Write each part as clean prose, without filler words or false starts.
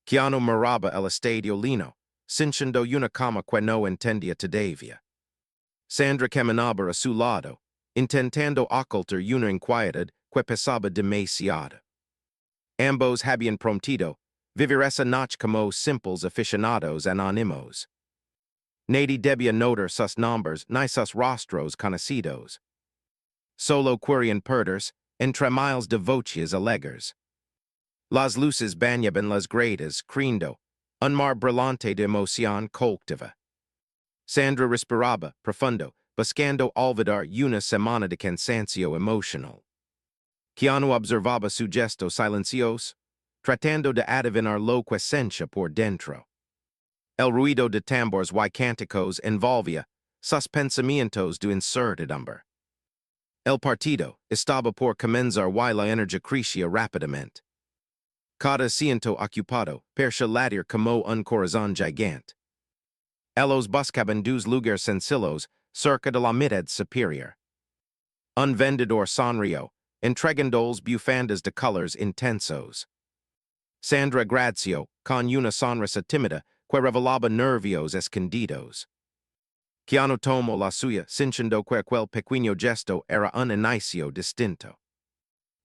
Keanu miraba el estadio lino, cinchando una cama que no entendía todavía. Sandra caminaba a su lado, intentando ocultar una inquietud que pesaba demasiado. Ambos habían prometido vivir esa noche como simples aficionados anónimos. Nadie debía notar sus nombres ni sus rostros conocidos. Solo querían perderse entre miles de voces alegres. Las luces bañaban las gradas, creando un mar brillante de emoción colectiva. Sandra respiraba profundo, buscando olvidar una semana de cansancio emocional. Keanu observaba su gesto silencioso, tratando de adivinar lo que sentía por dentro. El ruido de tambores y cánticos envolvía sus pensamientos de incertidumbre. El partido estaba por comenzar y la energía crecía rápidamente. Cada asiento ocupado parecía latir como un corazón gigante. Ellos buscaban dos lugares sencillos cerca de la mitad superior. Un vendedor sonrió, entregándoles bufandas de colores intensos. Sandra gració con una sonrisa tímida que revelaba nervios escondidos. Keanu tomó la suya, sintiendo que aquel pequeño gesto era un inicio distinto.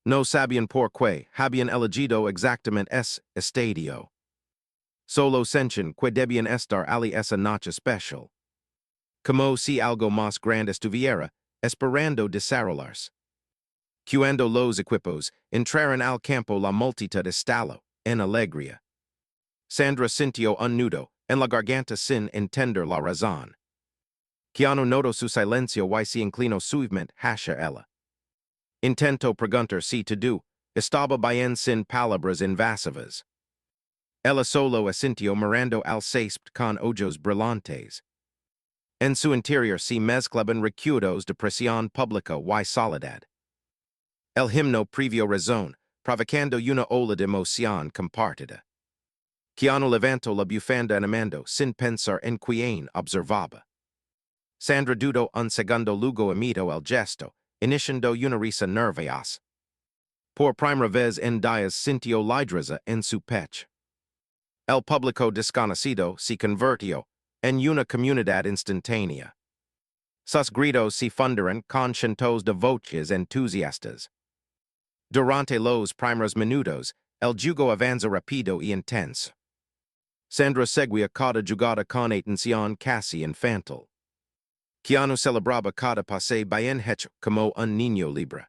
No sabían por qué habían elegido exactamente ese estadio. Solo sentían que debían estar allí esa noche especial. Como si algo más grande estuviera esperando desarrollarse. Cuando los equipos entraron al campo la multitud estalló en alegría. Sandra sintió un nudo en la garganta sin entender la razón. Keanu notó su silencio y se inclinó suavemente hacia ella. Intentó preguntar si todo estaba bien sin palabras invasivas. Ella solo asintió mirando al césped con ojos brillantes. En su interior se mezclaban recuerdos de presión pública y soledad. El himno previo razón, provocando una ola de emoción compartida. Keanu levantó la bufanda animando sin pensar en quién observaba. Sandra dudó un segundo luego imitó el gesto, iniciando una risa nerviosa. Por primera vez en días sintió ligereza en su pecho. El público desconocido se convirtió en una comunidad instantánea. Sus gritos se fundieron con cientos de voces entusiastas. Durante los primeros minutos, el juego avanza rápido y intenso. Sandra seguía cada jugada con atención casi infantil. Keanu celebraba cada pase bien hecho como un niño libre.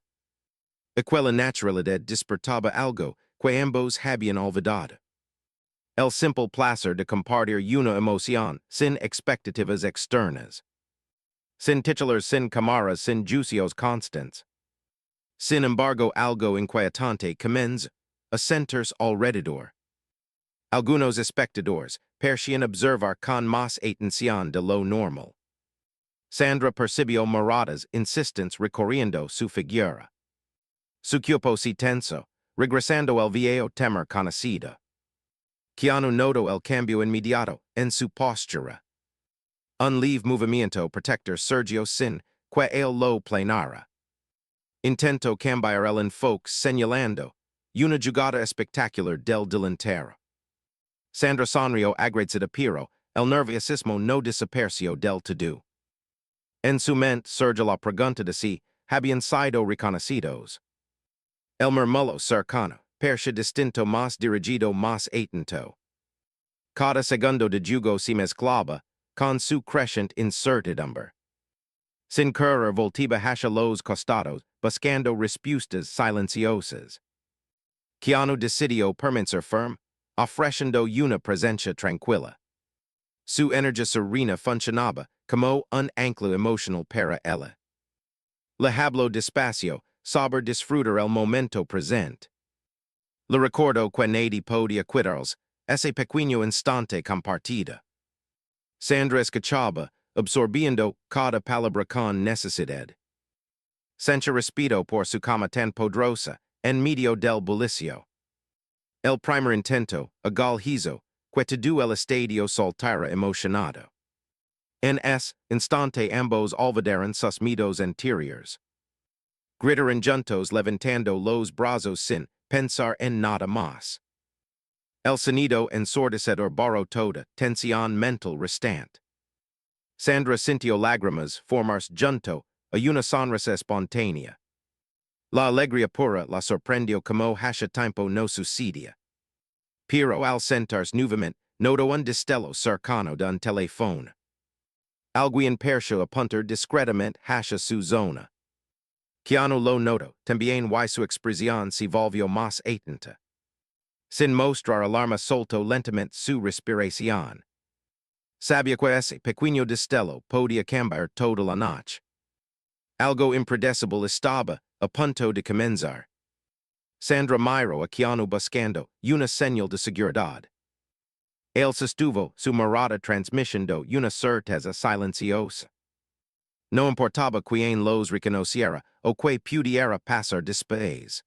Aquella naturalidad despertaba algo que ambos habían olvidado. El simple placer de compartir una emoción sin expectativas externas. Sin titulares, sin cámaras, sin juicios constantes. Sin embargo, algo inquietante comienza a sentirse alrededor. Algunos espectadores parecían observar con más atención de lo normal. Sandra percibió miradas insistentes recorriendo su figura. Su cuerpo se tensó, regresando el viejo temor conocido. Keanu notó el cambio inmediato en su postura. Un leve movimiento protector surgió sin que él lo planeara. Intentó cambiar el enfoque señalando una jugada espectacular del delantero. Sandra sonrió agradecida pero el nerviosismo no desapareció del todo. En su mente surgió la pregunta de si habían sido reconocidos. El murmullo cercano parecía distinto más dirigido más atento. Cada segundo de juego se mezclaba con su creciente incertidumbre. Sin querer voltaba hacia los costados buscando respuestas silenciosas. Keanu decidió permanecer firme, ofreciendo una presencia tranquila. Su energía serena funcionaba como un ancla emocional para ella. Le habló despacio sobre disfrutar el momento presente. Le recordó que nadie podía quitarles ese pequeño instante compartido. Sandra escuchaba, absorbiendo cada palabra con necesidad. Sentía respeto por su cama tan poderosa en medio del bullicio. El primer intento, agal hizo, que todo el estadio soltara emocionado. En ese instante ambos olvidaron sus miedos anteriores. Gritaron juntos levantando los brazos sin pensar en nada más. El sonido ensordecedor barro toda, tensión mental restant. Sandra sintió lágrimas, formars junto, a una sonrisa espontánea. La alegría pura la sorprendió como hace tiempo no sucedía. Pero al sentarse nuevamente, notó un destello cercano de un teléfono. Alguien perciò apuntar discretamente hacia su zona. Keanu lo notó, también y su expresión se volvió más atenta. Sin mostrar alarma soltó lentamente su respiración. Sabía que ese pequeño destello podía cambiar toda la noche. Algo impredecible estaba a punto de comenzar. Sandra miró a Keanu buscando una señal de seguridad. Él sostuvo su mirada transmitiendo una certeza silenciosa. No importaba quién los reconociera o que pudiera pasar después.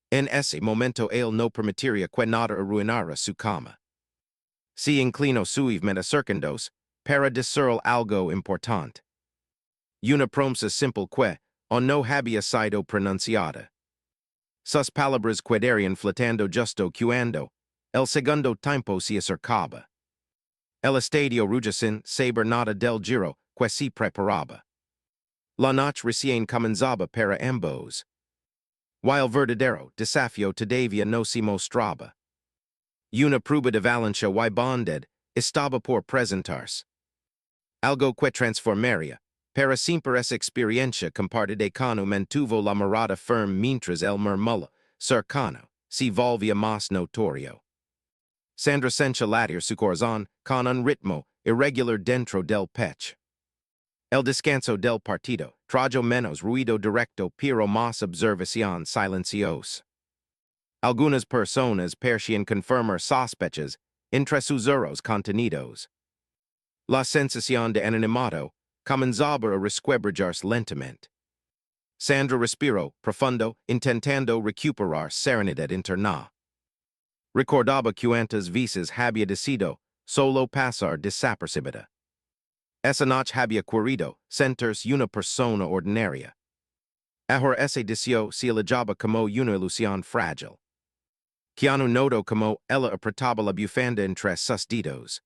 En ese momento él no permitiría que nada arruinara su cama. Se inclinó suavemente acercándose para decir algo importante. Una promesa simple que, o no había sido pronunciada. Sus palabras quedarían flotando justo cuando el segundo tiempo se acercaba. El estadio sin saber nada del giro que se preparaba. La noche recién comenzaba para ambos. While verdadero desafío todavía no se mostraba. Una prueba de Valencia y bondad estaba por presentarse. Algo que transformaría, para siempre esa experiencia compartida con mantuvo la mirada firme mientras el murmullo, cercano, se volvía más notorio. Sandra sentía latir su corazón con un ritmo irregular dentro del pecho. El descanso del partido trajo menos ruido directo pero más observación silenciosa. Algunas personas parecían confirmar sospechas entre sus contenidos. La sensación de anonimato comenzaba a resquebrajarse lentamente. Sandra respiró profundo, intentando recuperar serenidad interna. Recordaba que antes veces había decidido solo pasar desapercibida. Esa noche había querido sentirse una persona ordinaria. Ahora ese deseo se alejaba como una ilusión frágil. Keanu notó como ella apretaba la bufanda entre sus dedos.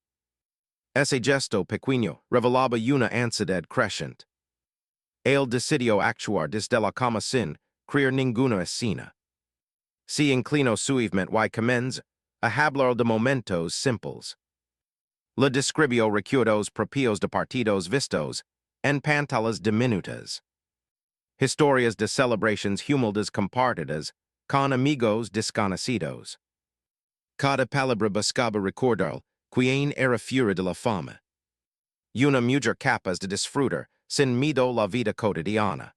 Ese gesto pequeño revelaba una ansiedad creciente. Él decidió actuar desde la cama sin crear ninguna escena. Se inclinó suavemente y comenzó a hablar de momentos simples. Le describió recuerdos propios de partidos vistos en pantallas diminutas. Historias de celebrations humildes compartidas con amigos desconocidos. Cada palabra buscaba recordar quién era fuera de la fama. Una mujer capaz de disfrutar sin miedo la vida cotidiana.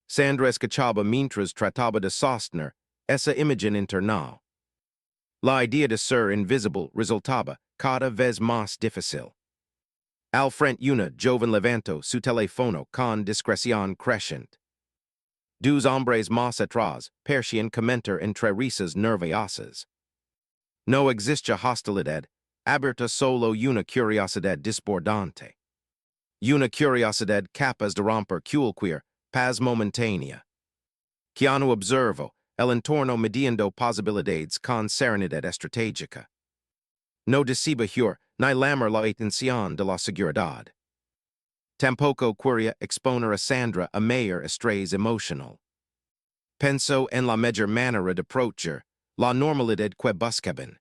Sandra escuchaba mientras trataba de sostener esa imagen interna. La idea de ser invisible resultaba cada vez más difícil. Al frente una joven levantó su teléfono con discreción creciente. Dos hombres más atrás parecían comentar entre risas nerviosas. No existía hostilidad, abierta solo una curiosidad desbordante. Una curiosidad capaz de romper cualquier paz momentánea. Keanu observó el entorno midiendo posibilidades con serenidad estratégica. No decía ni llamar la atención de la seguridad. Tampoco quería exponer a Sandra a mayor estrés emocional. Pensó en la mejor manera de approachar la normalidad que buscaban.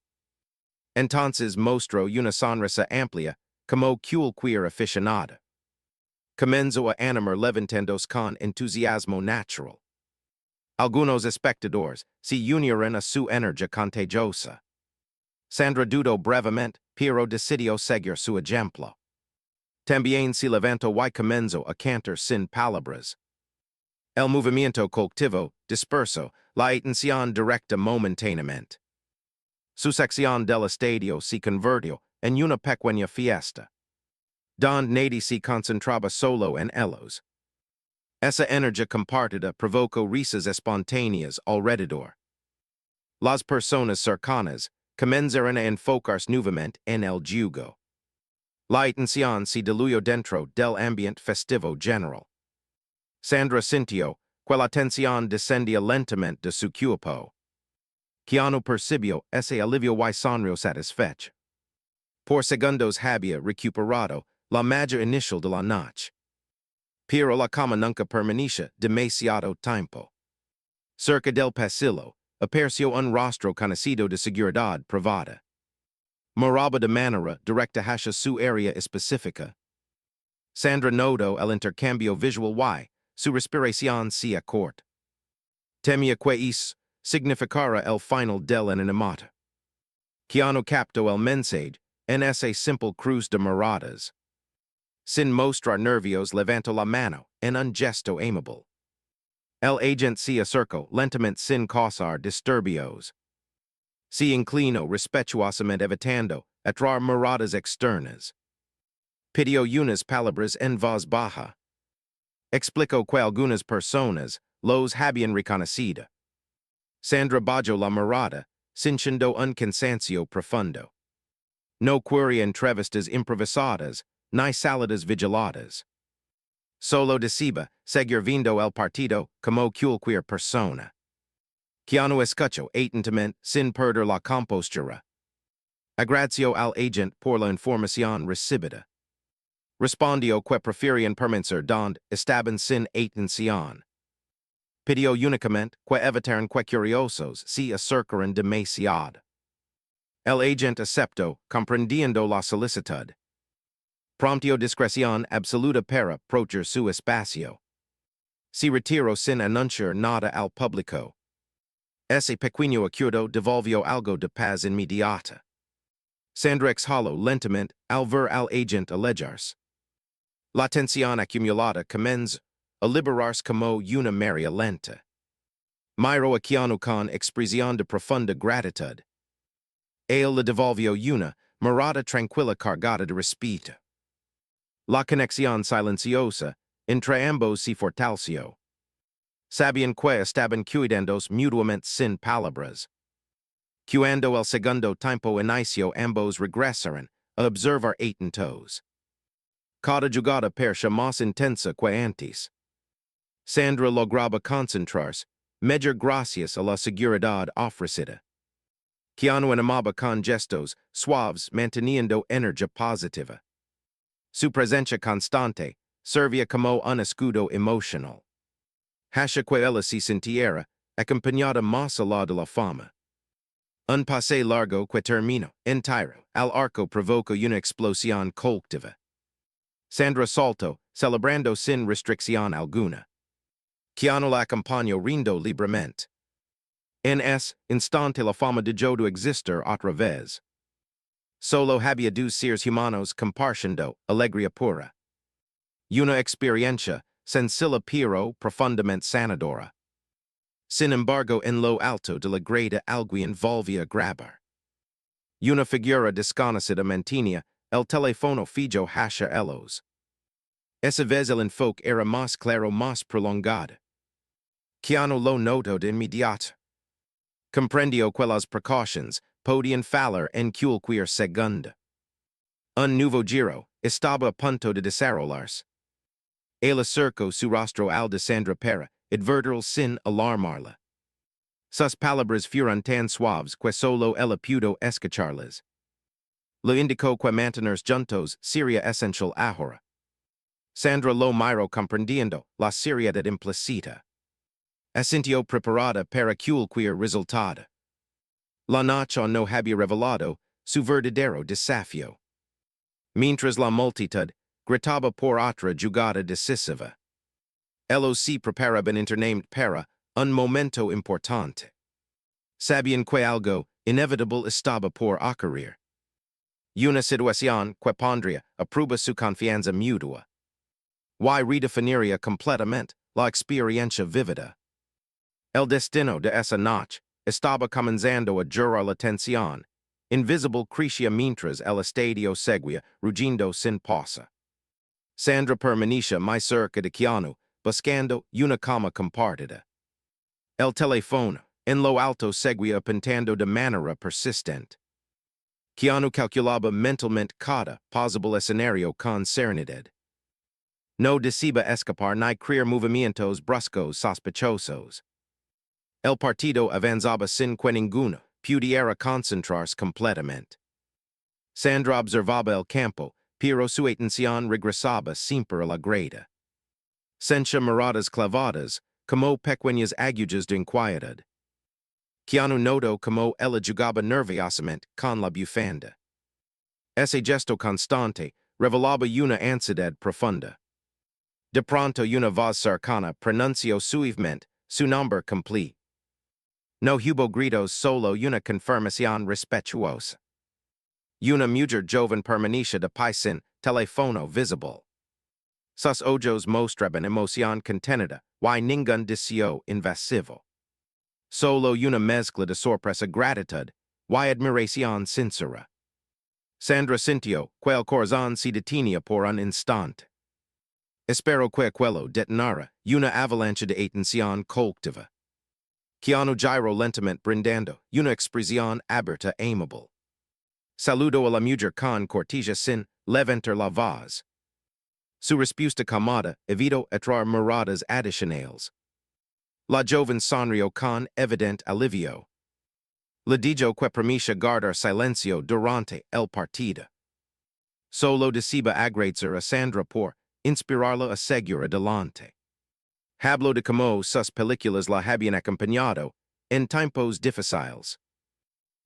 Entonces mostró una sonrisa amplia como cualquier aficionado. Comenzó a animar levantándose con entusiasmo natural. Algunos espectadores se unieron a su energía contagiosa. Sandra dudó brevemente, pero decidió seguir su ejemplo. También se levantó y comenzó a cantar sin palabras. El movimiento colectivo dispersó la atención directa momentáneamente. Su sección del estadio se convirtió en una pequeña fiesta. Don nadie se concentraba solo en ellos. Esa energía compartida provocó risas espontáneas alrededor. Las personas cercanas comenzaron a enfocarse nuevamente en el juego. La atención se diluyó dentro del ambiente festivo general. Sandra sintió que la tensión descendía lentamente de su cuerpo. Keanu percibio ese alivio y Sandra satisfecho. Por segundos había recuperado la mayor inicial de la noche. Pero la cama nunca permanecía demasiado tiempo. Cerca del pasillo, apareció un rostro conocido de seguridad privada. Moraba de manera directa hacia su área específica. Sandra notó el intercambio visual y su respiración se corta. Temía que eso significara el final del anonimato. Keanu captó el mensaje en ese simple cruz de miradas. Sin mostrar nervios levantó la mano en un gesto amable. El agente se acercó lentamente sin causar disturbios. Se inclinó respetuosamente evitando atraer miradas externas. Pidió unas palabras en voz baja. Explicó que algunas personas los habían reconocido. Sandra bajó la mirada, sintiendo un cansancio profundo. No quería entrevistas improvisadas, ni salidas vigiladas. Solo deseaba seguir viendo el partido como cualquier persona. Keanu escuchó atentamente sin perder la compostura. Agradeció al agente por la información recibida. Respondió que preferían permanecer donde estaban sin atención. Pidió únicamente que evitaran que curiosos se acercaran demasiado. El agente aceptó, comprendiendo la solicitud. Promptió discreción absoluta para proteger su espacio. Se retiró sin anunciar nada al público. Ese pequeño acuerdo devolvió algo de paz inmediata. Sandra exhaló lentamente al ver al agente alejarse. La tensión acumulada comenzó a liberarse como una marea lenta. Miró a Keanu con expresión de profunda gratitud. Él le devolvió una mirada tranquila cargada de respeto. La conexión silenciosa entre ambos se fortaleció. Sabían que estaban cuidándose mutuamente sin palabras. Cuando el segundo tiempo inició, ambos regresaron a observar atentos. Cada jugada parecía más intensa que antes. Sandra lograba concentrarse, mejor gracias a la seguridad ofrecida. Keanu animaba con gestos suaves manteniendo energía positiva. Su presencia constante servía como un escudo emocional. Hacia que ella se sintiera acompañada más allá de la fama. Un pase largo que terminó entero al arco provocó una explosión colectiva. Sandra saltó, celebrando sin restricción alguna. Keanu la acompañó rindo libremente. En ese instante la fama dejó de existir otra vez. Solo había dos seres humanos compartiendo alegría pura. Una experiencia sencilla pero profundamente sanadora. Sin embargo, en lo alto de la grada algo envolvía grabar. Una figura desconocida mantenía el teléfono fijo hacia ellos. Esa vez el enfoque era más claro, más prolongado. Keanu lo notó de inmediato. Comprendió que las precauciones podían fallar en cualquier segundo. Un nuevo giro estaba a punto de desarrollarse. Él acercó su rostro al de Sandra para advertirle sin alarmarla. Sus palabras fueron tan suaves que solo ella pudo escucharlas. Le indicó que mantenerse juntos sería esencial ahora. Sandra lo miró comprendiendo la seriedad implícita. Asintió preparada para cualquier resultado. La noche no había revelado su verdadero desafío. Mientras la multitud gritaba por otra jugada decisiva. Ellos se preparaban internamente para un momento importante. Sabían que algo inevitable estaba por ocurrir. Una situación que pondría a prueba su confianza mutua. Y redefiniría completamente la experiencia vivida. El destino de esa noche estaba comenzando a jurar la tensión. Invisible crecía mientras el estadio seguía rugiendo sin pausa. Sandra permanecía más cerca de Keanu, buscando una cama compartida. El teléfono, en lo alto, seguía apuntando de manera persistente. Keanu calculaba mentalmente cada posible escenario con serenidad. No deseaba escapar ni crear movimientos bruscos sospechosos. El partido avanzaba sin que ninguno pudiera concentrarse completamente. Sandra observaba el campo, pero su atención regresaba siempre a la grada. Sentia miradas clavadas, como pequeñas agujas de inquietud. Keanu notó como ella jugaba nerviosamente con la bufanda. Ese gesto constante revelaba una ansiedad profunda. De pronto una voz cercana pronunció suavemente su nombre completo. No hubo gritos, solo una confirmación respetuosa. Una mujer joven permanecia de pie sin teléfono visible. Sus ojos mostraban emoción contenida y ningún deseo invasivo. Solo una mezcla de sorpresa, gratitud y admiración sincera. Sandra sintió que el corazón se detenía por un instante. Espero que aquello detonara una avalancha de atención colectiva. Keanu giró lentamente brindando una expresión abierta amable. Saludó a la mujer con cortesía sin levantar la voz. Su respuesta calmada evitó atraer miradas adicionales. La joven sonrió con evidente alivio. Le dijo que permitía guardar silencio durante el partido. Solo deseaba agradecer a Sandra por inspirarla a seguir adelante. Habló de cómo sus películas la habían acompañado en tiempos difíciles.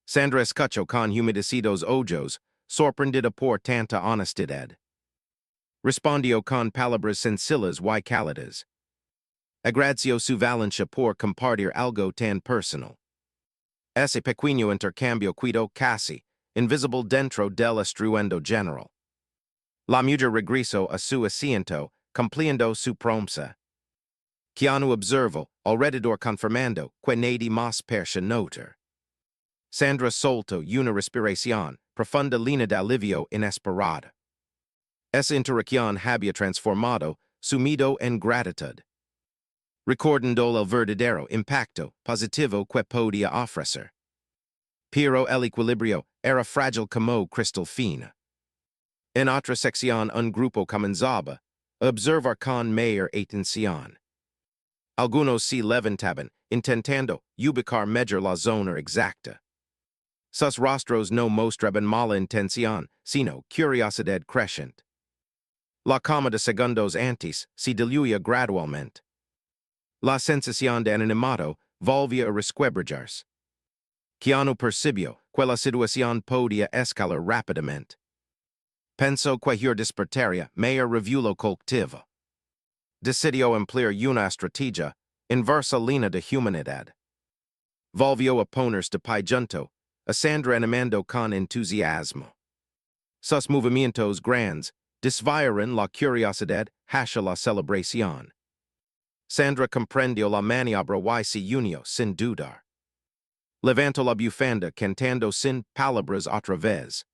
Sandra escuchó con humedecidos ojos, sorprendida por tanta honestidad. Respondió con palabras sencillas y cálidas. Agradeció su valencia por compartir algo tan personal. Ese pequeño intercambio quedó casi invisible dentro del estruendo general. La mujer regresó a su asiento, cumpliendo su promesa. Keanu observó alrededor confirmando que nadie más parecía notar. Sandra soltó una respiración profunda llena de alivio inesperada. Esa interacción había transformado su miedo en gratitud. Recordando el verdadero impacto positivo que podía ofrecer. Pero el equilibrio era frágil como cristal fino. En otra sección un grupo comenzaba a observar con mayor atención. Algunos se levantaban, intentando ubicar mejor la zona exacta. Sus rostros no mostraban mala intención, sino curiosidad creciente. La cama de segundos antes se diluía gradualmente. La sensación de anonimato volvía a resquebrajarse. Keanu percibió que la situación podía escalar rápidamente. Pensó que despertaría mayor revuelo colectivo. Decidió emplear una estrategia inversa línea de humanidad. Volvió a ponerse de pie junto a Sandra Animando con entusiasmo. Sus movimientos grandes desviaron la curiosidad hacia la celebración. Sandra comprendió la maniobra y se unió sin dudar. Levantó la bufanda cantando sin palabras otra vez.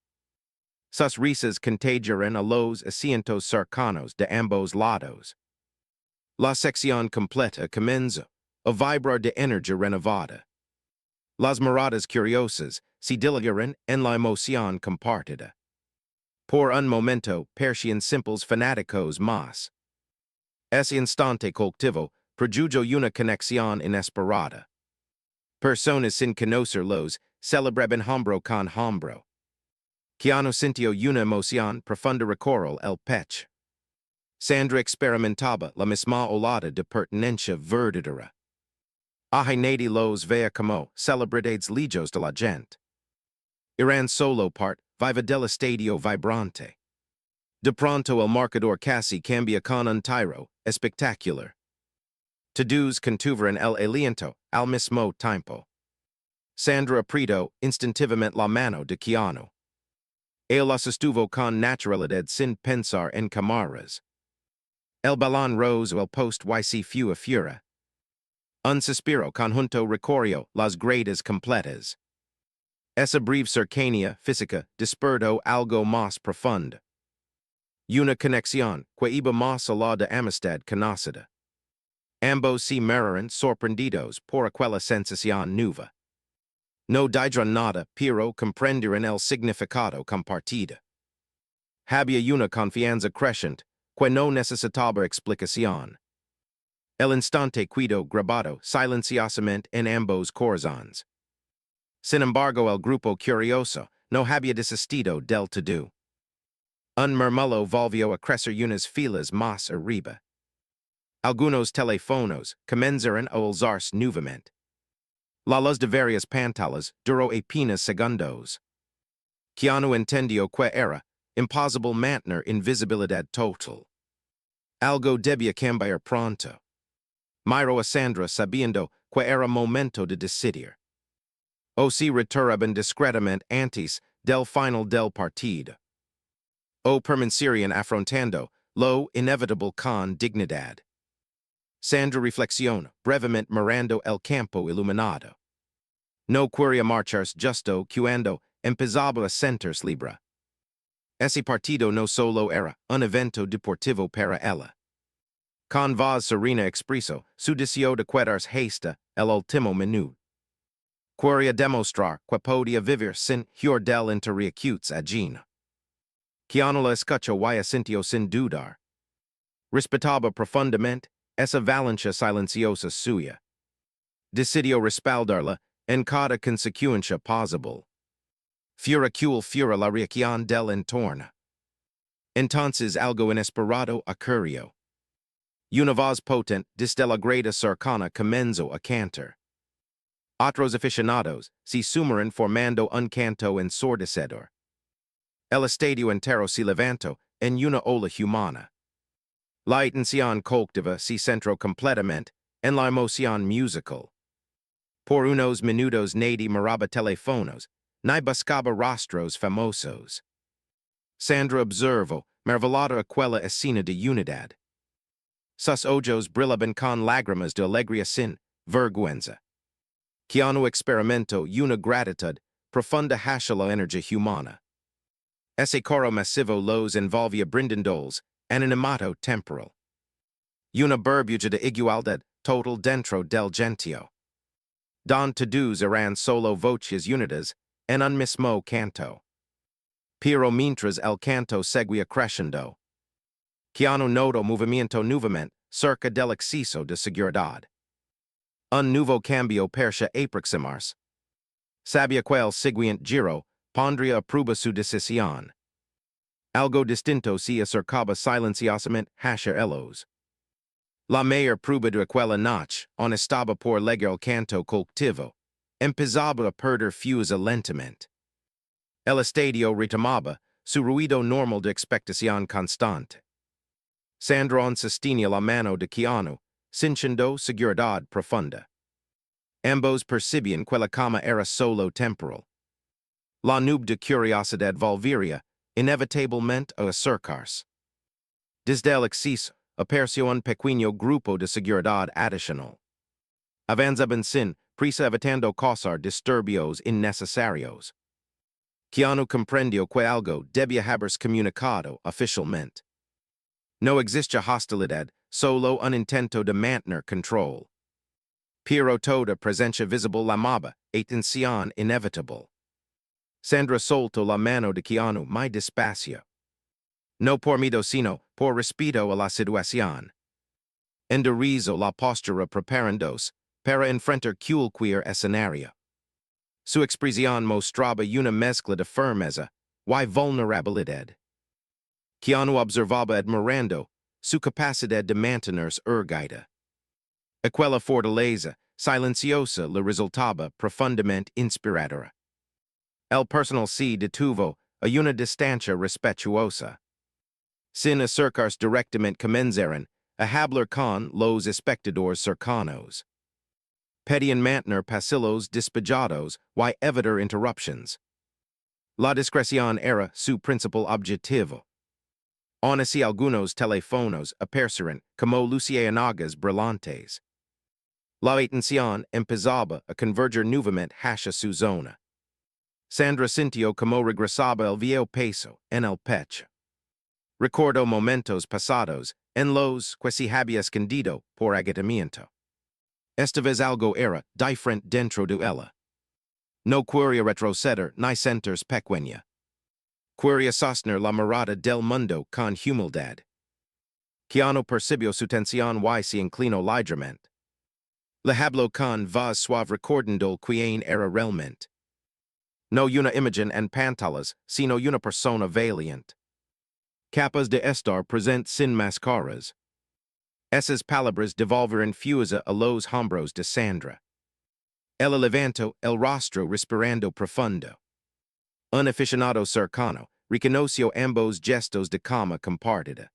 Sus risas contagiaron a los asientos cercanos de ambos lados. La sección completa comenzó a vibrar de energía renovada. Las miradas curiosas se diluyeron en la emoción compartida. Por un momento parecían simples fanáticos más. Ese instante colectivo produjo una conexión inesperada. Personas sin conocerlos celebraban hombro con hombro. Keanu sintió una emoción profunda recorrió el pecho. Sandra experimentaba la misma olada de pertenencia verdadera. Nadie los veía como celebridades lejos de la gente. Eran solo parte viva del estadio vibrante. De pronto el marcador casi cambia con un tiro espectacular. Todos contuvieron el aliento al mismo tiempo. Sandra apretó instintivamente la mano de Keanu. Él la sostuvo con naturalidad sin pensar en cámaras. El balón rose el post y se fue afuera. Un suspiro conjunto recorrió las gradas completas. Esa breve cercanía física despertó algo más profundo. Una conexión que iba más allá de amistad conocida. Ambos se miraron sorprendidos por aquella sensación nueva. No dijeron nada, pero comprendieron el significado compartido. Había una confianza creciente que no necesitaba explicación. El instante cuido grabado silenciosamente en ambos corazones. Sin embargo el grupo curioso no había desistido del todo. Un murmullo volvió a crecer unas filas más arriba. Algunos teléfonos comenzaron a alzarse nuevamente. La luz de varias pantallas duró apenas segundos. Keanu entendió que era imposible mantener invisibilidad total. Algo debía cambiar pronto. Miró a Sandra sabiendo que era momento de decidir. O si retiraban discretamente antes del final del partido. O permanecerían afrontando lo inevitable con dignidad. Sandra reflexiona brevemente mirando el campo iluminado. No quería marcharse justo cuando empezaba a sentirse libre. Ese partido no solo era un evento deportivo para ella. Con voz serena expresó su deseo de quedarse hasta el último minuto. Quería demostrar que podía vivir sin huir del interrogatorio ajeno. Keanu la escuchó y asintió sin dudar. Respetaba profundamente esa valencia silenciosa suya. Decidió respaldarla en cada consecuencia posible. Fuera la reacción del entorno. Entonces algo inesperado ocurrió. Una voz potente desde la grada cercana comenzó a cantar. Otros aficionados se sumaron formando un canto ensordecedor. El estadio entero se levantó en una ola humana. La atención colectiva se centró completamente en la emoción musical. Por unos minutos nadie miraba teléfonos, ni buscaba rostros famosos. Sandra observó, maravillada aquella escena de unidad. Sus ojos brillaban con lágrimas de alegría sin vergüenza. Keanu experimentó una gratitud profunda hacia la energía humana. Ese coro masivo los envolvía brindándoles anonimato temporal. Una burbuja de igualdad total dentro del gentio. Don todos eran solo voces unidas en un mismo canto. Pero mientras el canto seguía creciendo, Keanu notó movimiento nuevamente cerca del exceso de seguridad. Un nuevo cambio parecía aproximarse. Sabía que el siguiente giro pondría a prueba su decisión. Algo distinto se acercaba silenciosamente hacia ellos. La mayor prueba de aquella noche, on estaba por llegar el canto colectivo, empezaba a perder fuerza lentamente. El estadio retomaba su ruido normal de expectación constante. Sandra sostenía la mano de Keanu, sintiendo seguridad profunda. Ambos percibían que la cama era solo temporal. La nube de curiosidad volvería inevitablemente a acercarse. Desde el exceso, apareció un pequeño grupo de seguridad adicional. Avanzaban sin prisa evitando causar disturbios innecesarios. Keanu comprendió que algo debía haberse comunicado oficialmente. No existía hostilidad, solo un intento de mantener control. Pero toda presencia visible llamaba atención inevitable. Sandra soltó la mano de Keanu muy despacio. No por miedo sino por respeto a la situación. Enderezó la postura preparándose para enfrentar cualquier escenario. Su expresión mostraba una mezcla de firmeza y vulnerabilidad. Keanu observaba admirando su capacidad de mantenerse erguida. Aquella fortaleza silenciosa le resultaba profundamente inspiradora. El personal se detuvo a una distancia respetuosa. Sin acercarse directamente comenzaron a hablar con los espectadores cercanos. Pedían mantener pasillos despejados y evitar interruptions. La discreción era su principal objetivo. Aun así algunos teléfonos aparecieron como luciérnagas brillantes. La atención empezaba a converger nuevamente hacia su zona. Sandra sintió como regresaba el viejo peso en el pecho. Recordó momentos pasados en los que se había escondido por agotamiento. Esta vez algo era diferente dentro de ella. No quería retroceder ni sentirse pequeña. Quería sostener la mirada del mundo con humildad. Keanu percibio su tensión y se inclino ligeramente. Le hablo con voz suave recordando quien era realmente. No una imagen en pantallas, sino una persona valiente. Capas de estar present sin mascaras. Esas palabras devolveran fusa a los hombros de Sandra. Ella levantó el rostro respirando profundo. Un aficionado cercano reconoció ambos gestos de calma compartida.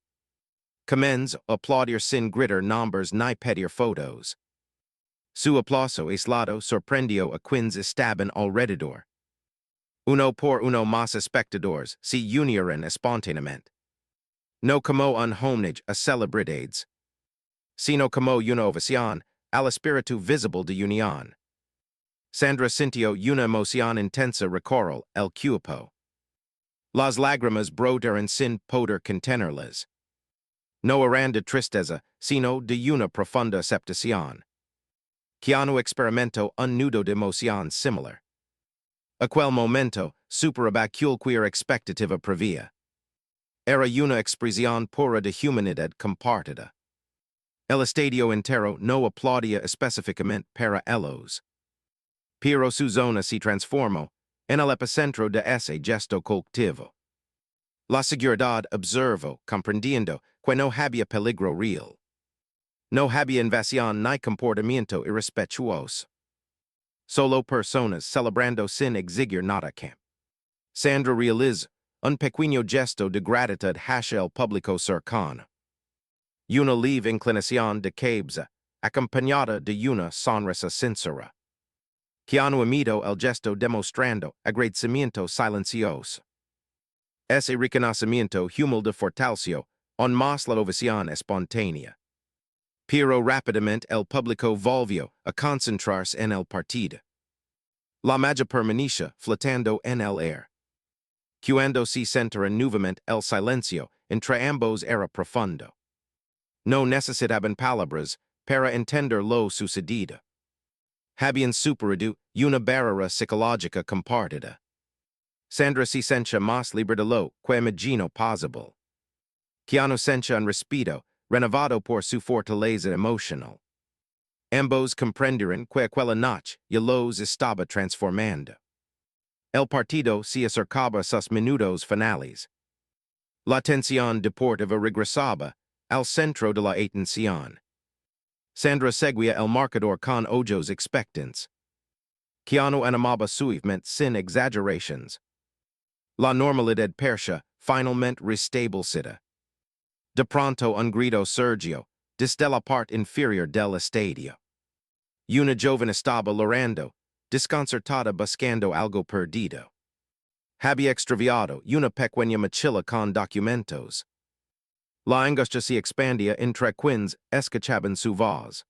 Comenz aplaudir sin gritar nombres ni pedir fotos. Su aplauso aislado sorprendió a quienes estaban alrededor. Uno por uno más espectadores se unieron espontáneamente. No como un homage a celebridades, sino como una ovación al espíritu visible de unión. Sandra sintió una emoción intensa recorrió el cuerpo. Las lágrimas brotaron sin poder contenerlas. No eran de tristeza, sino de una profunda aceptación. Keanu experimentó un nudo de emoción similar. Aquel momento superaba cualquier expectativa previa. Era una expresión pura de humanidad compartida. El estadio entero no aplaudía específicamente para ellos. Pero su zona se transformó en el epicentro de ese gesto colectivo. La seguridad observó, comprendiendo que no había peligro real. No había invasión ni comportamiento irrespetuoso. Solo personas celebrando sin exigir nada camp. Sandra realizó un pequeño gesto de gratitud hacia el público cercano. Una leve inclinación de cabeza, acompañada de una sonrisa sincera. Keanu imitó el gesto demostrando agradecimiento silencioso. Ese reconocimiento humilde fortaleció aún más la ovación espontánea. Pero rápidamente el público volvió a concentrarse en el partido. La magia permanecía flotando en el aire. Cuando se centra nuevamente el silencio entre ambos era profundo. No necesitaban palabras para entender lo sucedido. Habían superado una barrera psicológica compartida. Sandra se sentía más libre de lo que imaginó posible. Keanu sentía un respeto renovado por su fortaleza emocional. Ambos comprendieron que aquella noche ya los estaba transformando. El partido se acercaba a sus minutos finales. La tensión deportiva regresaba al centro de la atención. Sandra seguía el marcador con ojos expectantes. Keanu animaba suavemente sin exageraciones. La normalidad parecía finalmente restablecida. De pronto un grito surgió desde la parte inferior del estadio. Una joven estaba llorando, desconcertada buscando algo perdido. Había extraviado una pequeña mochila con documentos. La angustia se expandía entre quienes escuchaban su voz.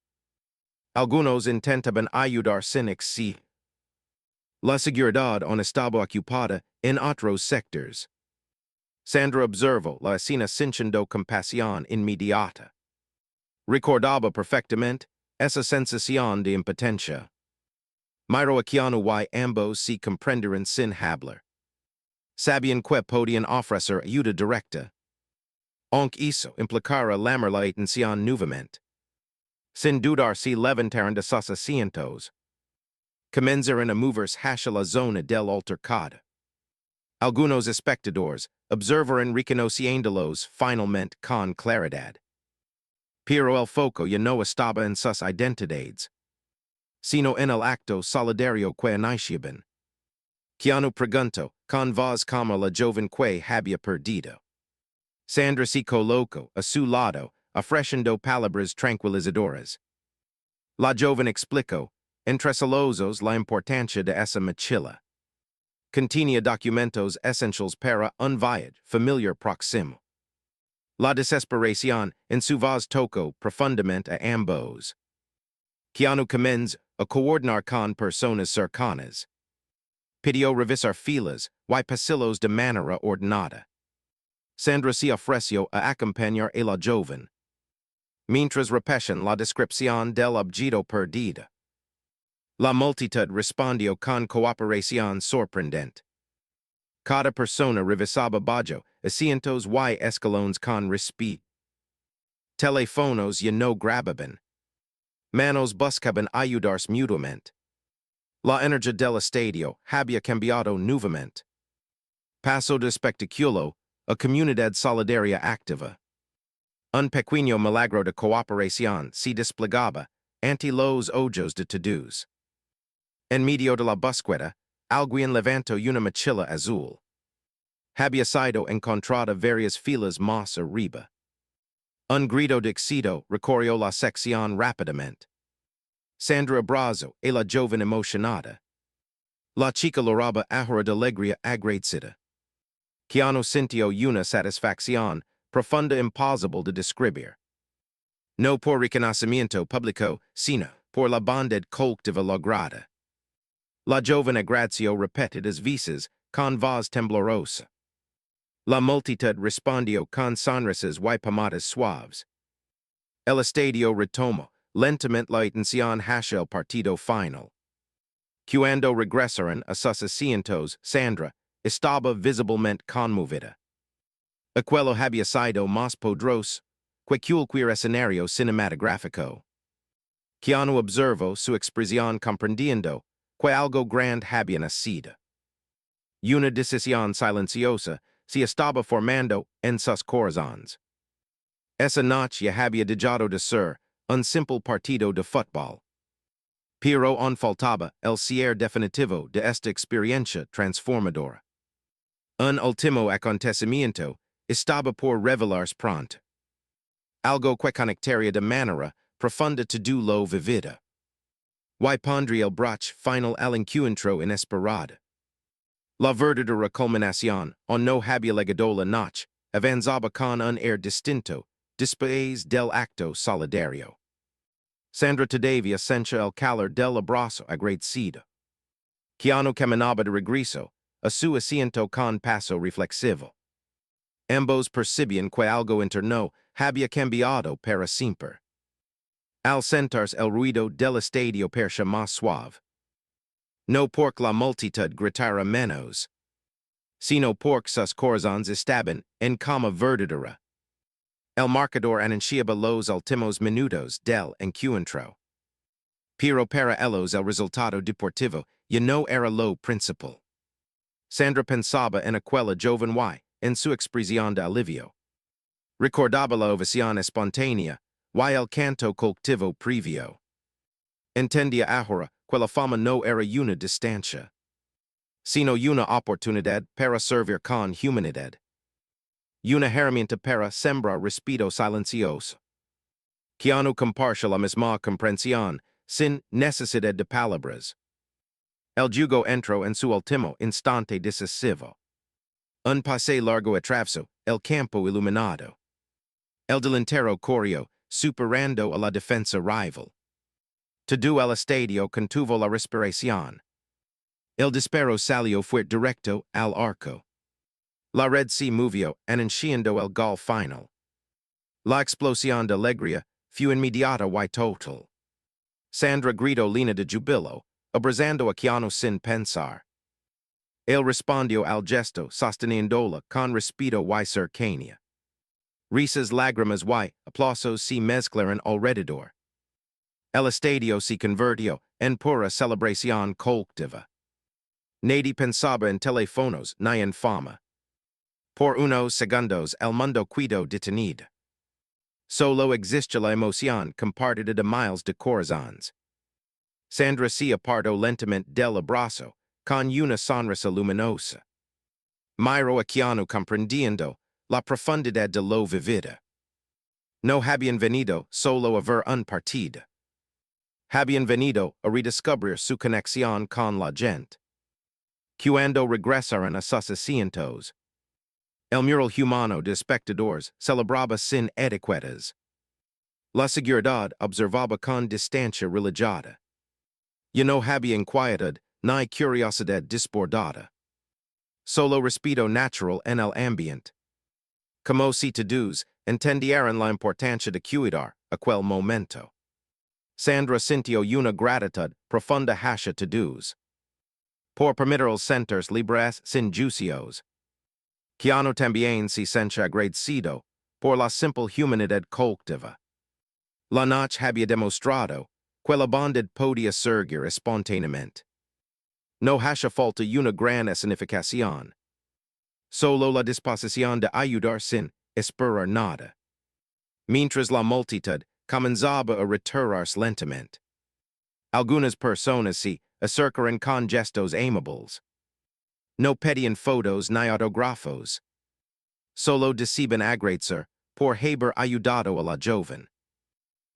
Algunos intentaban ayudar sin éxito. La seguridad aún estaba ocupada en otros sectores. Sandra observó la escena sintiendo compasión inmediata. Recordaba perfectamente esa sensación de impotencia. Miró a Keanu y ambos se comprendieron sin hablar. Sabían que podían ofrecer ayuda directa. Aunque eso implicara llamar la atención nuevamente. Sin dudar se levantaron de sus asientos. Comenzaron a moverse hacia la zona del altercado. Algunos espectadores observaron reconociéndolos finalmente con claridad. Pero el foco ya no estaba en sus identidades, sino en el acto solidario que iniciaban. Keanu preguntó con voz como la joven que había perdido. Sandra se colocó a su lado, ofreciendo palabras tranquilizadoras. La joven explicó, entre solozos, la importancia de esa mochila. Contenía documentos esenciales para un viaje familiar próximo. La desesperación en su voz tocó profundamente a ambos. Keanu comenzó a coordinar con personas cercanas. Pidió revisar filas y pasillos de manera ordenada. Sandra se ofreció a acompañar a la joven. Mientras repetian la descripción del objeto perdido. La multitud respondió con cooperación sorprendente. Cada persona revisaba bajo asientos y escalones con respeto. Telefonos y no grababan. Manos buscaban ayudarse mutuamente. La energía del estadio había cambiado nuevamente. Paso de espectáculo a comunidad solidaria activa. Un pequeño milagro de cooperación se desplegaba ante los ojos de todos. En medio de la búsqueda, alguien levantó una mochila azul. Había sido encontrada varias filas más arriba. Un grito de éxito recorrió la sección rápidamente. Sandra abrazó a la joven emocionada. La chica lloraba ahora de alegría agradecida. Keanu sintió una satisfacción profunda imposible de describir. No por reconocimiento público, sino por la bondad colectiva lograda. La joven agradeció repetidas veces con voz temblorosa. La multitud respondió con sonrisas y pomadas suaves. El estadio retomó lentamente la atención hacia el partido final. Cuando regresaron a sus asientos, Sandra estaba visiblemente conmovida. Aquello había sido más poderoso que cualquier escenario cinematográfico. Keanu observó su expresión comprendiendo que algo grande había nacido. Una decisión silenciosa se estaba formando en sus corazones. Esa noche había dejado de ser un simple partido de fútbol. Pero aún faltaba el cierre definitivo de esta experiencia transformadora. Un último acontecimiento estaba por revelarse pronto. Algo que conectaría de manera profunda todo lo vivido. Y pondría el broche final al encuentro inesperada. La verdadera culminación, o no había llegado la noche, avanzaba con un air distinto, después del acto solidario. Sandra todavía sentía el calor del abrazo agradecido. Keanu caminaba de regreso a su asiento con paso reflexivo. Ambos percibían que algo interno había cambiado para siempre. Al sentarse el ruido del estadio parecía más suave. No porque la multitud gritara menos, sino porque sus corazones estaban en calma verdadera. El marcador anunciaba los últimos minutos del encuentro. Pero para ellos el resultado deportivo ya no era lo principal. Sandra pensaba en aquella joven y en su expresión de alivio. Recordaba la ovación espontánea y el canto colectivo previo. Entendía ahora que la fama no era una distancia, sino una oportunidad para servir con humanidad. Una herramienta para sembrar respeto silencioso. Keanu compartió la misma comprensión sin necesidad de palabras. El juego entró en su último instante decisivo. Un pase largo atravesó el campo iluminado. El delantero corrió, superando a la defensa rival. Todo el estadio contuvo la respiración. El disparo salió fue directo al arco. La red se movió, anunciando el gol final. La explosión de alegría fue inmediata y total. Sandra gritó llena de júbilo, abrazando a Keanu sin pensar. Él respondió al gesto sosteniéndola con respeto y cercanía. Risas, lágrimas y aplausos se mezclaron alrededor. El estadio se convirtió en pura celebración colectiva. Nadie pensaba en teléfonos ni en fama. Por unos segundos el mundo quedó detenido. Solo existía la emoción compartida de miles de corazones. Sandra se apartó lentamente del abrazo, con una sonrisa luminosa. Miró a Keanu comprendiendo la profundidad de lo vivido. No habían venido solo a ver un partido. Habían venido a redescubrir su conexión con la gente. Cuando regresaron a sus asientos, el mural humano de espectadores celebraba sin etiquetas. La seguridad observaba con distancia relajada. Ya no había inquietud ni curiosidad desbordada. Solo respeto natural en el ambiente. Como si todos entendieran la importancia de cuidar aquel momento. Sandra sintió una gratitud profunda hacia todos. Por permitir sentirse libres sin juicios. Keanu también se sentía agradecido por la simple humanidad colectiva. La noche había demostrado que la bondad podía surgir espontáneamente. No hace falta una gran escenificación. Solo la disposición de ayudar sin esperar nada. Mientras la multitud comenzaba a retirarse lentamente. Algunas personas se acercaron con gestos amables. No pedían fotos ni autógrafos. Solo deciden agradecer por haber ayudado a la joven.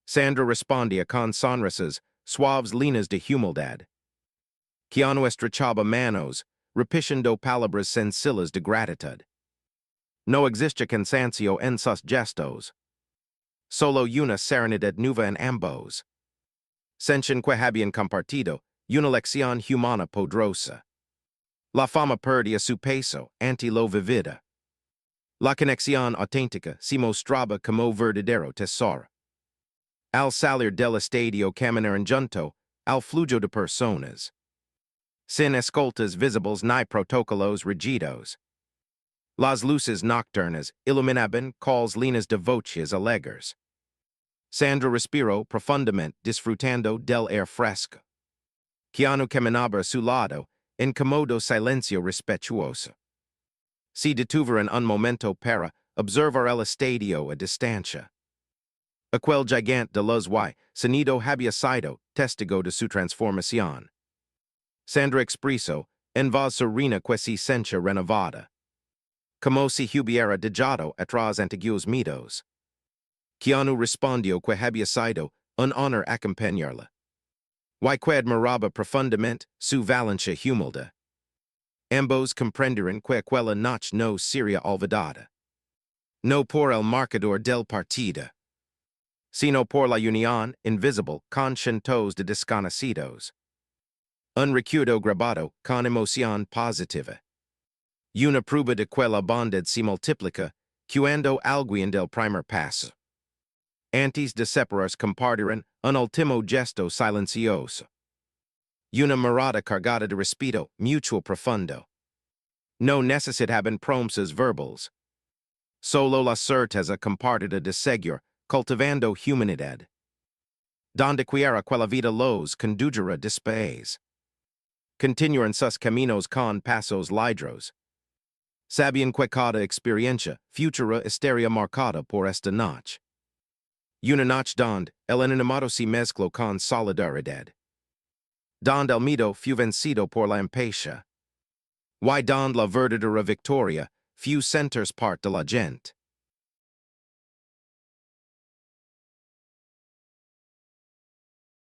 Sandra respondía con sonrisas suaves líneas de humildad. Keanu estrechaba manos, repitiendo palabras sencillas de gratitud. No existe cansancio en sus gestos. Solo una serenidad nueva en ambos. Sentían que habían compartido una lección humana poderosa. La fama perdía su peso ante lo vivido. La conexión auténtica se mostraba como verdadero tesoro. Al salir del estadio caminaron junto al flujo de personas. Sin escoltas visibles ni protocolos rigidos. Las luces nocturnas iluminaban calls líneas de voces alegres. Sandra respiró profundamente disfrutando del aire fresco. Keanu caminaba a su lado en cómodo silencio respetuoso. Se detuvieron un momento para observar el estadio a distancia. Aquel gigante de los Y Sandra había sido testigo de su transformación. Sandra expresó en voz serena que se sentía renovada. Como si hubiera dejado atrás antiguos mitos. Keanu respondió que había sido un honor acompañarla. Y que admiraba profundamente su valencia humilde. Ambos comprendieron que aquella noche no sería olvidada. No por el marcador del partido, sino por la unión invisible con cientos de desconocidos. Un recuerdo grabado con emoción positiva. Una prueba de que la bondad se multiplica cuando alguien del primer paso. Antes de separarse compartieron un último gesto silencioso. Una mirada cargada de respeto mutuo profundo. No necesitaban promesas verbales. Solo la certeza compartida de seguir cultivando humanidad. Donde quiera que la vida los condujera después. Continuaron sus caminos con pasos ligros. Sabían que cada experiencia futura estaría marcada por esta noche. Una noche donde el enamorado se mezcló con solidaridad. Donde el miedo fue vencido por la impaciencia. Y donde la verdadera victoria fue sentirse parte de la gente.